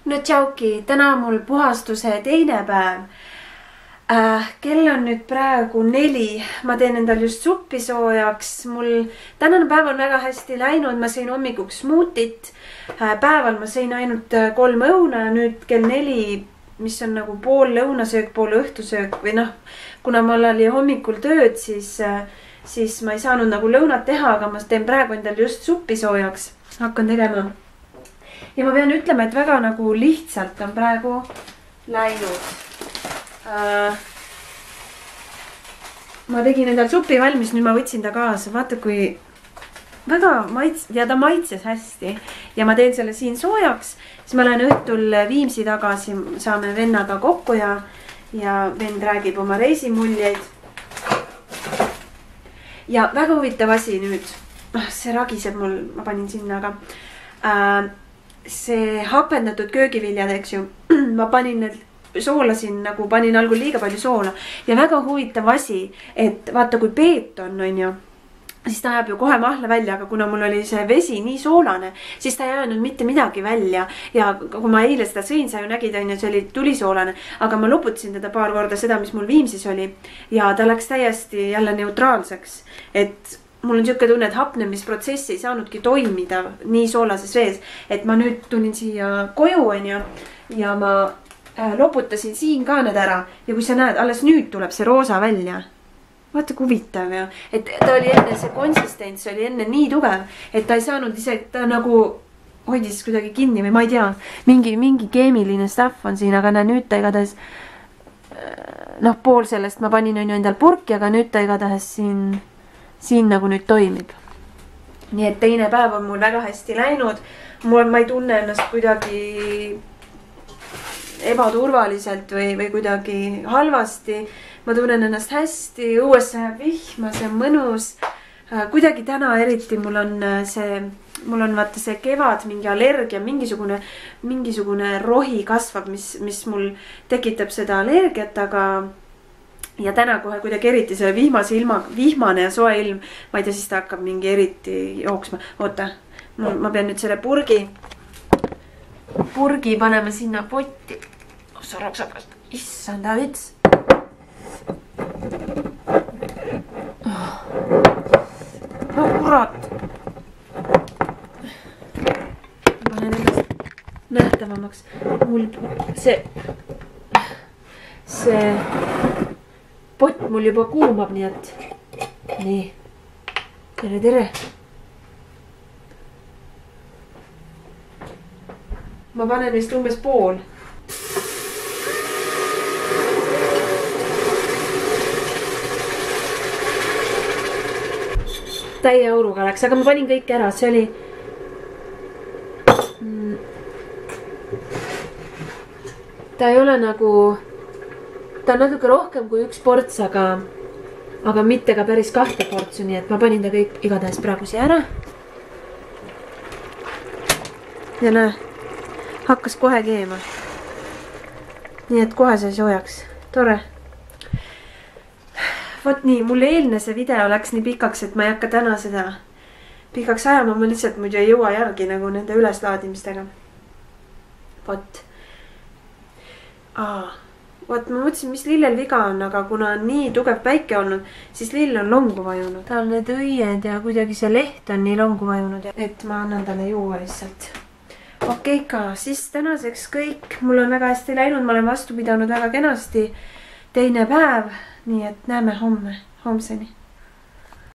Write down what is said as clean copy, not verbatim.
no tšauki, täna on mul puhastuse teine päev. Kell on nüüd praegu 4. Ma teen endal just suppi soojaks. Mul tänane päev on väga hästi läinud. Ma sõin hommikuks smuutit. Päeval ma sõin ainult 3 õuna. Nüüd kell 4, mis on nagu pool lõunasöök, pool õhtusöök või noh, kuna mul oli hommikul tööd, siis ma ei saanud nagu lõunat teha, aga ma teen praegu endal just suppi soojaks. Hakkan tegema. Ja ma pean ütlema, et väga nagu lihtsalt on praegu läinud. Ma tegin endal supi valmis, nüüd ma võtsin ta kaasa. Vaata, kui väga ta maitses hästi. Ja ma teen selle siin soojaks. Siis ma lähen õhtul Viimsi tagasi. Saame vennaga kokku ja vend räägib oma reisimuljeid. Ja väga huvitav asi nüüd. See ragiseb mul, ma panin sinna, aga see hapendatud köögiviljad, eks ju. Ma panin need soolasin, nagu panin algul liiga palju soola. Ja väga huvitav asi, et vaata, kui peet on ju, siis ta ajab ju kohe mahla välja, aga kuna mul oli see vesi nii soolane, siis ta ei ajanud mitte midagi välja. Ja kui ma eile seda sõin, sa ju nägid, see oli tulisoolane, aga ma loputasin teda paar korda seda, mis mul Viimsis oli. Ja ta läks täiesti jälle neutraalseks, et mul on siuke tunne, et hapnemisprotsess ei saanudki toimida nii soolases vees, et ma nüüd tulin siia koju ja ma loputasin siin ka need ära ja kui sa näed, alles nüüd tuleb see roosa välja. Vaata kui huvitav ju, et ta oli enne, see konsistents oli enne nii tugev, et ta ei saanud ise, ta nagu hoidis kuidagi kinni või ma ei tea, mingi keemiline stuff on siin, aga näe nüüd ta igatahes noh, pool sellest ma panin on ju endal purki, aga nüüd ta igatahes siin nagu nüüd toimib. Nii et teine päev on mul väga hästi läinud. Ma ei tunne ennast kuidagi ebaturvaliselt või kuidagi halvasti. Ma tunnen ennast hästi, õues sajab vihma, see on mõnus. Kuidagi täna eriti mul on vaata see kevad, mingi allergia, mingisugune rohi kasvab, mis mul tekitab seda allergiat, aga ja täna kohe kuidagi eriti selle vihmane ja soe ilm, ma ei tea, siis ta hakkab mingi eriti jooksma. Oota, ma pean nüüd selle purgi panema sinna potti. Soroksakas, issanda vits. No kurat. Panen ennast nähtavamaks. Mul see pott mul juba kuumab, nii et nii. Tere. Ma panen vist umbes pool. Täie auruga läks, aga ma panin kõik ära, see oli ta ei ole nagu, ta on natuke rohkem kui 1 ports, aga mitte ka päris 2 portsu, nii et ma panin ta kõik igatahes praegu siia ära. Ja näe, hakkas kohe keema. Nii et kohe sai soojaks. Tore. Vot nii, mul eelne see video läks nii pikaks, et ma ei hakka täna seda pikaks ajama. Ma lihtsalt muidu ei jõua järgi nagu nende üleslaadimistega. Vot. Vot ma mõtlesin, mis lillel viga on, aga kuna on nii tugev päike olnud, siis lill on longu vajunud. Ta on need õied ja kuidagi see leht on nii longu vajunud, et ma annan talle juua lihtsalt. Okeika, siis tänaseks kõik. Mul on väga hästi läinud, ma olen vastu pidanud väga kenasti. Teine päev, nii et näeme homseni.